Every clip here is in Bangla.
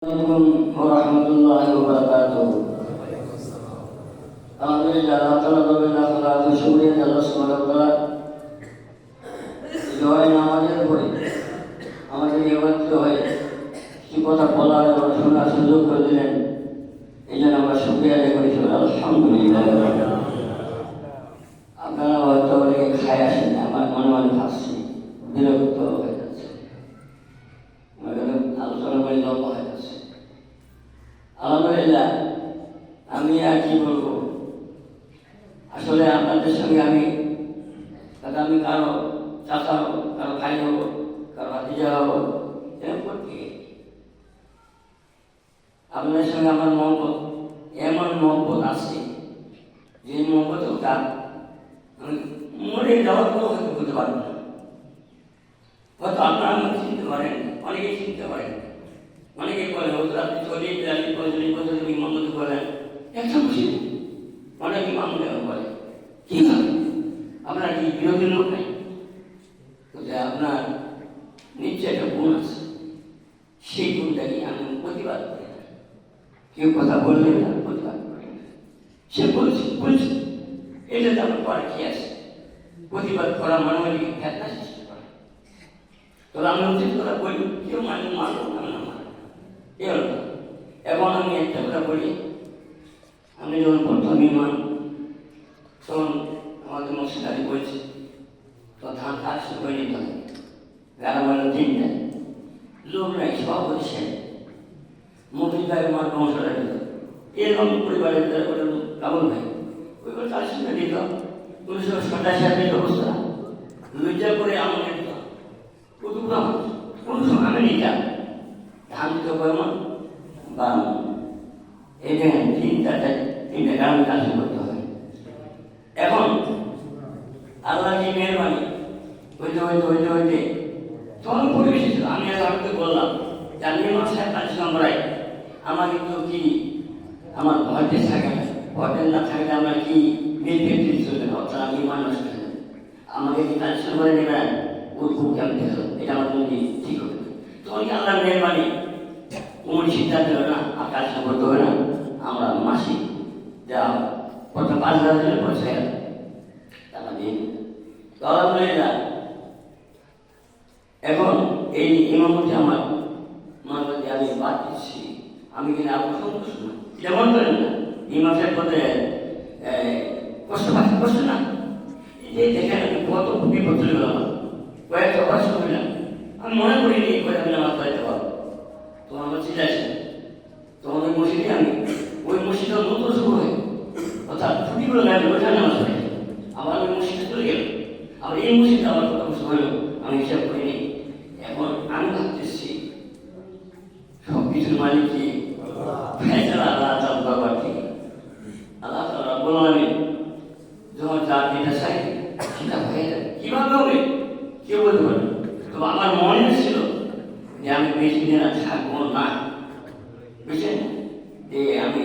warahmatullahi wabarakatuh. Alhamdulillah, Allah syukur Allah Subhanahu wa taala. জয় নামাজের পরে আমাদের একত্রিত হয়ে কি কথা বলার এবং শোনার সুযোগ করে দিলেন, এই জন্য আমরা শুকরিয়া আদায় করি। আলহামদুলিল্লাহ। আপনারা হয়তো অনেকে খায় আসেন, আমার মনে মনে ভাবছি বিরক্ত হয়ে যাচ্ছে, আলোচনা করে লম্বা হয়ে যাচ্ছে। আলহামদুলিল্লাহ, আমি আর কি বলবো, আসলে আপনাদের সঙ্গে আমি কারো চাচা হবো, কারো ভাই হবো, কারো ভাতিজা হবো, এরকম করতে আপনাদের সঙ্গে আমার মহব্বত, এমন মহব্বত আছে যে মহব্বত তার আমি মরে যাওয়ার পর হয়তো বলতে পারবো না। হয়তো আপনারা আমাকে চিনতে পারেন, অনেকেই চিনতে পারেন, অনেকেই বলেন হয়তো আপনি 40-45 মহম্মদ বলেন একটা মুসলিম, অনেকে মামলে বলে কি আপনার কি বিরোধী লোক নাই? আপনার নিশ্চয় একটা গুণ আছে, সেই গুণটাকে আমি প্রতিবাদ করি না। কেউ কথা বললেন না, প্রতিবাদ করি না। সে বলছে এটা আমার পরে কি আছে, প্রতিবাদ করা মানবাধিকে ফেতনা সৃষ্টি করে। তবে আমি উচিত কথা বলি, কেউ মানব না মানে এ হল। এখন আমি একটা কথা বলি, আমি যখন প্রথম ইমান তখন আমাদের মসজিদারি বলছি, তো ধান কাজ শুরু করে নিতে হবে। বেলা বেলা 3টায় লোক নাই, সভাপতি সেন মন্ত্রী ভাই আমার বংশটা দিত, এরকম পরিবারের ভিতরে রাবুল ভাই ওই করে তার সঙ্গে দিত। 1987 অবস্থা লজ্জা করে আমাকে দিত, কোন সময় আমি নিতাম ধান দিত কয়মন বা এটা 3 গ্রামে কাজ করতে হবে। এখন আল্লাহ কি মেহরবানি, হইতে তখন পরিবেশ ছিল। আমি আজকে বললাম যে আমি আমার সাহেব কাজ করাই, আমার কিন্তু কি আমার ভয়তে থাকে না, ভয়তে না থাকলে আমরা কি বেনিফিট চলবে না, অর্থাৎ আমি মানুষ আমাকে কি কাজ করে নেবেন, ওই খুব কেমন দেখো, এটা আমার জন্য ঠিক হবে। তখন কি আল্লাহ মেহরবানি কোন সিদ্ধান্ত হবে না, আর কাজ করতে হবে না, আমরা মাসিক যা প্রথম 5,000 পয়সা টাকা দিয়ে আলহামদুলিল্লাহ। এখন এই ইমামতি আমার মানবাদী আমি বাদ দিচ্ছি, আমি কিনা আপনার সন্তুষ্ট না, যেমন করেন না ইমামের পথে কষ্ট না, এই দেখেন কত বিপদ চলে গেল আমার, কয়েকটা কষ্ট হইলাম, আমি মনে করিনি আমি নামাজ পড়াইতে পারবো। তো আমার চিন্তা আছে, তখন ওই মসজিদে আমি ওই মসজিদটা নতুন শুরু হয়, অর্থাৎ ছুটিগুলো গাড়ি ওইখানে নামাজ পড়াই, আবার ওই মসজিদে চলে গেল, আবার এই মসজিদে আমার কত কষ্ট হইল আমি হিসাব করিনি। এখন আমি ভাবতেছি সবকিছুর মালিক কি আল্লাহ বাবার কি আল্লাহ বললাম, যখন যা যেটা চাই সেটা হয়ে যাবে। কিভাবে হবে কেউ বলতে পারে, তবে আমার মনে ছিল যে আমি বেশি দিন থাকবো না, বুঝছেন, যে আমি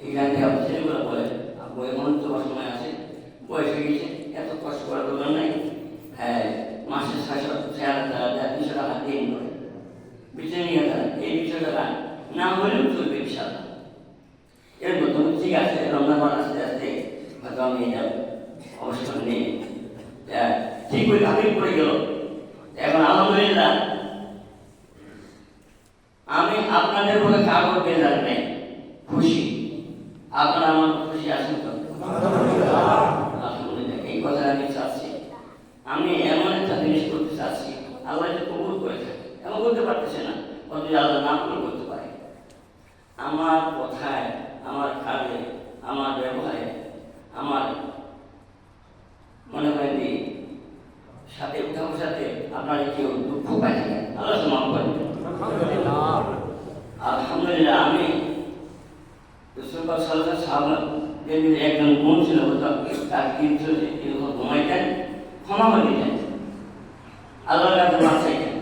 এখানে ছেলেগুলো বলে এমন তো সময় আছে, বয়স হয়ে গেছে, এত কষ্ট করার দরকার নাই, হ্যাঁ মাসে 200 টাকা দিন করে বুঝছেন, এই 200 টাকা না হলেও চলবে ইনশাআল্লাহ। এর প্রথম ঠিক আছে, রমজান আস্তে আস্তে হয়তো আমি এটা অবসর নেই, ঠিক ওই ভাবে পড়ে গেল। এখন আলহামদুলিল্লাহ আমি আপনাদের বলে কাগজ বেজার নেই, খুশি। আপনারা আমার খুশি আছেন তো? আলহামদুলিল্লাহ। এই কথা আমি চাচ্ছি, আমি এমন একটা জিনিস করতে চাচ্ছি আল্লাহ যে কবুল করে থাকে, এমন করতে পারতেছে না, অথচ আল্লাহ না কবুল করতে পারে। আমার কথায়, আমার কাজে, আমার ব্যবহারে, আমার মনে হয় যে সাথে উঠার সাথে আপনারা কেউ দুঃখ পাই থাকেন, আল্লাহ মাফ করেন। আলহামদুলিল্লাহ। আমি একজন গুণ ছিল, তার কিন্তু ঘুমাইতেন, ক্ষমা করে দিতেন, আল্লাহর কাছে মাফ চাইতেন।